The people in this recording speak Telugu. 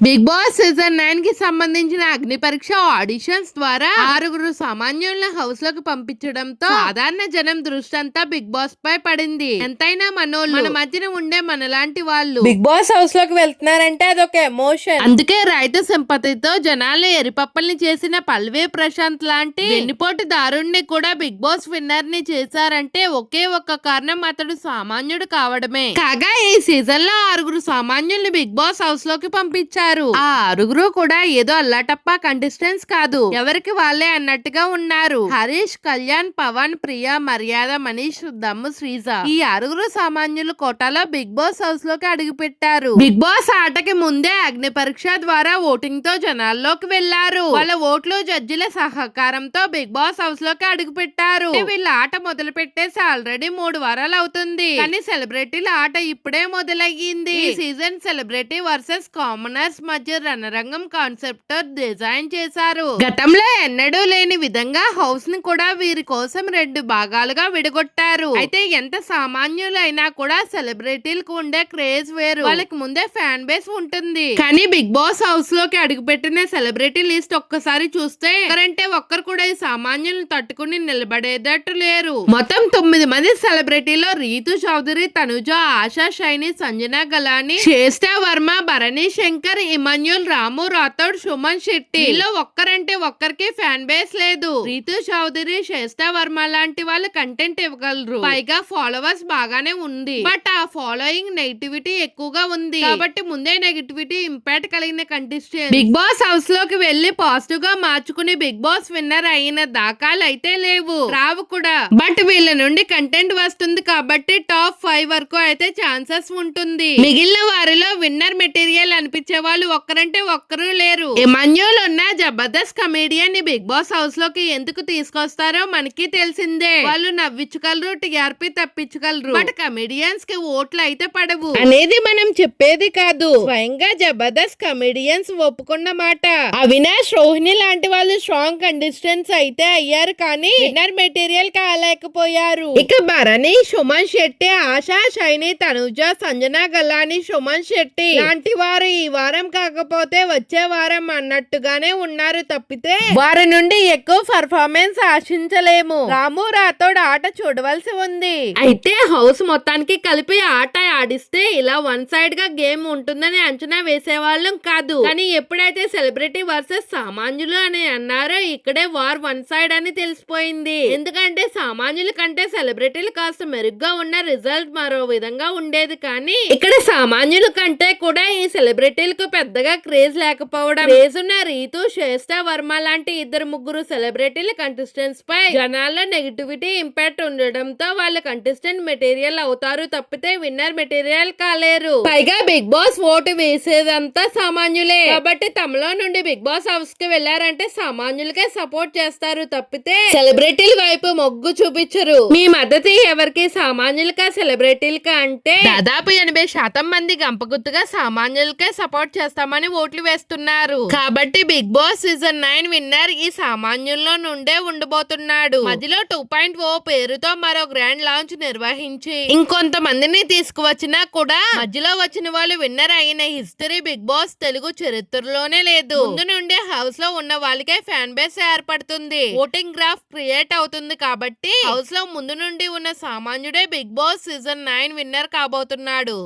బిగ్ బాస్ సీజన్ 9 కి సంబంధించిన అగ్ని పరీక్ష ఆడిషన్స్ ద్వారా 6 సామాన్యులను హౌస్ లోకి పంపించడంతో సాధారణ జనం దృష్టి అంతా బిగ్ బాస్ పై పడింది. ఎంతైనా మనోళ్ళు, మన మధ్యన ఉండే మనలాంటి వాళ్ళు బిగ్ బాస్ హౌస్ లోకి వెళ్తున్నారంటే అదొక ఎమోషన్. అందుకే రైతు సింపతితో జనాలు ఎరిపప్పల్ని చేసిన పల్వే ప్రశాంత్ లాంటి వెన్నుపోటు దారుణ్ణి కూడా బిగ్ బాస్ విన్నర్ ని చేశారంటే ఒకే ఒక్క కారణం, అతడు సామాన్యుడు కావడమే. కాగా ఈ సీజన్ లో 6 సామాన్యుల్ని బిగ్ బాస్ హౌస్ లోకి పంపించారు. ఆ 6 కూడా ఏదో అల్లాటప్ప కంటెస్టెంట్స్ కాదు, ఎవరికి వాళ్ళే అన్నట్టుగా ఉన్నారు. హరీష్, కళ్యాణ్, పవన్, ప్రియా, మర్యాద, మనీష్, దమ్ము, శ్రీజ ఈ 6 సామాన్యుల కోటాలో బిగ్ బాస్ హౌస్ లోకి అడుగు పెట్టారు. బిగ్ బాస్ ఆటకి ముందే అగ్ని పరీక్ష ద్వారా ఓటింగ్ తో జనాల్లోకి వెళ్లారు. వాళ్ళ ఓట్లు జడ్జిల సహకారంతో బిగ్ బాస్ హౌస్ లోకి అడుగు పెట్టారు. వీళ్ళ ఆట మొదలు పెట్టేసి ఆల్రెడీ 3 వారాలు అవుతుంది, కానీ సెలబ్రిటీల ఆట ఇప్పుడే మొదలయ్యింది. ఈ సీజన్ సెలబ్రిటీ వర్సెస్ కామనర్స్ మధ్య రణరంగం కాన్సెప్ట్ తో డిజైన్ చేశారు. గతంలో ఎన్నడూ లేని విధంగా హౌస్ ని కూడా వీరి కోసం 2 భాగాలుగా విడగొట్టారు. అయితే ఎంత సామాన్యులైనా కూడా సెలబ్రిటీలకు ఉండే క్రేజ్ వేరు, వాళ్ళకి ముందే ఫ్యాన్ బేస్ ఉంటుంది. కానీ బిగ్ బాస్ హౌస్ లోకి అడుగుపెట్టిన సెలబ్రిటీ లిస్ట్ ఒక్కసారి చూస్తే ఒకరంటే ఒక్కరు కూడా ఈ సామాన్యులను తట్టుకుని నిలబడేటట్టు లేరు. మొత్తం 9 మంది సెలబ్రిటీలో రీతు చౌదరి, తనుజ, ఆశా, షైని, సంజన గలాని, శ్రేష్ఠ వర్మ, భరణి శంకర్, ఇమాన్యుల్, రాము రాథోడ్, సుమన్ శెట్టి వీళ్ళు ఒక్కరంటే ఒక్కరికి ఫ్యాన్ బేస్ లేదు. రీతు చౌదరి, శ్రేష్ఠ వర్మ లాంటి వాళ్ళు కంటెంట్ ఇవ్వగలరు, పైగా ఫాలోవర్స్ బాగానే ఉంది. బట్ ఆ ఫాలోయింగ్ నెగిటివిటీ ఎక్కువగా ఉంది, కాబట్టి ముందే నెగిటివిటీ ఇంపాక్ట్ కలిగిన కంటెస్టెంట్ బిగ్ బాస్ హౌస్ లోకి వెళ్లి పాజిటివ్ గా మార్చుకుని బిగ్ బాస్ విన్నర్ అయిన దాఖలు అయితే లేవు, రావు కూడా. బట్ వీళ్ళ నుండి కంటెంట్ వస్తుంది కాబట్టి టాప్ 5 వరకు అయితే ఛాన్సెస్ ఉంటుంది. మిగిలిన వారిలో విన్నర్ మెటీరియల్ అనిపించే వాళ్ళు ఒక్కరంటే ఒక్కరు లేరు. ఇమాన్యుల్ ఉన్న జబర్దస్త్ కమెడియన్ ని బిగ్ బాస్ హౌస్ లోకి ఎందుకు తీసుకొస్తారో మనకి తెలిసిందే. వాళ్ళు నవ్వించగలరు, టీఆర్పీ తప్పించగలరు, బట్ కమెడియన్స్ కి ఓట్లు అయితే పడవు అనేది మనం చెప్పేది కాదు, స్వయంగా జబర్దస్త్ కమెడియన్స్ ఒప్పుకున్న మాట. అవినాష్, రోహిణి లాంటి వాళ్ళు స్ట్రాంగ్ కంటెస్టెంట్స్ అయితే అయ్యారు, కానీ విన్నర్ మెటీరియల్ కాలేకపోయారు. ఇక భరణి, సుమన్ శెట్టి, ఆశా, షైని, తనుజ, సంజన గలాని, సుమన్ శెట్టి లాంటి వారు ఈ వారం కాకపోతే వచ్చే వారం అన్నట్టుగానే ఉన్నారు తప్పితే వారి నుండి ఎక్కువ పర్ఫార్మెన్స్ ఆశించలేము. రాము రాథోడ్ ఆట చూడవలసి ఉంది. అయితే హౌస్ మొత్తానికి కలిపి ఆట ఆడిస్తే ఇలా వన్ సైడ్ గా గేమ్ ఉంటుందని అంచనా వేసేవాళ్ళం కాదు, కానీ ఎప్పుడైతే సెలబ్రిటీ వర్సెస్ సామాన్యులు అని అన్నారో ఇక్కడే వార్ వన్ సైడ్ అని తెలిసిపోయింది. ఎందుకంటే సామాన్యుల కంటే సెలబ్రిటీలు కాస్త మెరుగ్గా ఉన్న రిజల్ట్ మరో విధంగా ఉండేది, కానీ ఇక్కడ సామాన్యుల కంటే కూడా ఈ సెలబ్రిటీలకు పెద్దగా క్రేజ్ లేకపోవడం, క్రేజ్ ఉన్న రీతు, శ్రేష్ఠ వర్మ లాంటి 2-3 సెలబ్రిటీల కంటెస్టెంట్స్ పై జనాల్లో నెగిటివిటీ ఇంపాక్ట్ ఉండడంతో వాళ్ళ కంటెస్టెంట్ మెటీరియల్ అవుతారు తప్పితే విన్నర్ మెటీరియల్ కాలేరు. పైగా బిగ్ బాస్ ఓటు వేసేదంతా సామాన్యులే, కాబట్టి తమలో నుండి బిగ్ బాస్ హౌస్ కి వెళ్లారంటే సామాన్యులకే సపోర్ట్ చేస్తారు తప్పితే సెలబ్రిటీల వైపు మొగ్గు చూపించరు. మీ మద్దతు ఎవరికి, సామాన్యులకా సెలబ్రిటీలకా అంటే దాదాపు 80% మంది గంపగుత్తుగా సామాన్యులకే సపోర్ట్ చేస్తామని ఓట్లు వేస్తున్నారు. కాబట్టి బిగ్ బాస్ సీజన్ 9 విన్నర్ ఈ సామాన్యుల్లో నుండే ఉండబోతున్నాడు. మధ్యలో 2.0 పేరుతో మరో గ్రాండ్ లాంచ్ నిర్వహించి ఇంకొంతమందిని తీసుకువచ్చినా కూడా మధ్యలో వచ్చిన వాళ్ళు విన్నర్ అయిన హిస్టరీ బిగ్ బాస్ తెలుగు చరిత్రలోనే లేదు. ముందు నుండి హౌస్ లో ఉన్న వాళ్ళకే ఫ్యాన్ బేస్ ఏర్పడుతుంది, ఓటింగ్ గ్రాఫ్ క్రియేట్ అవుతుంది. కాబట్టి హౌస్ లో ముందు నుండి ఉన్న సామాన్యుడే బిగ్ బాస్ సీజన్ 9 విన్నర్ కాబోతున్నాడు.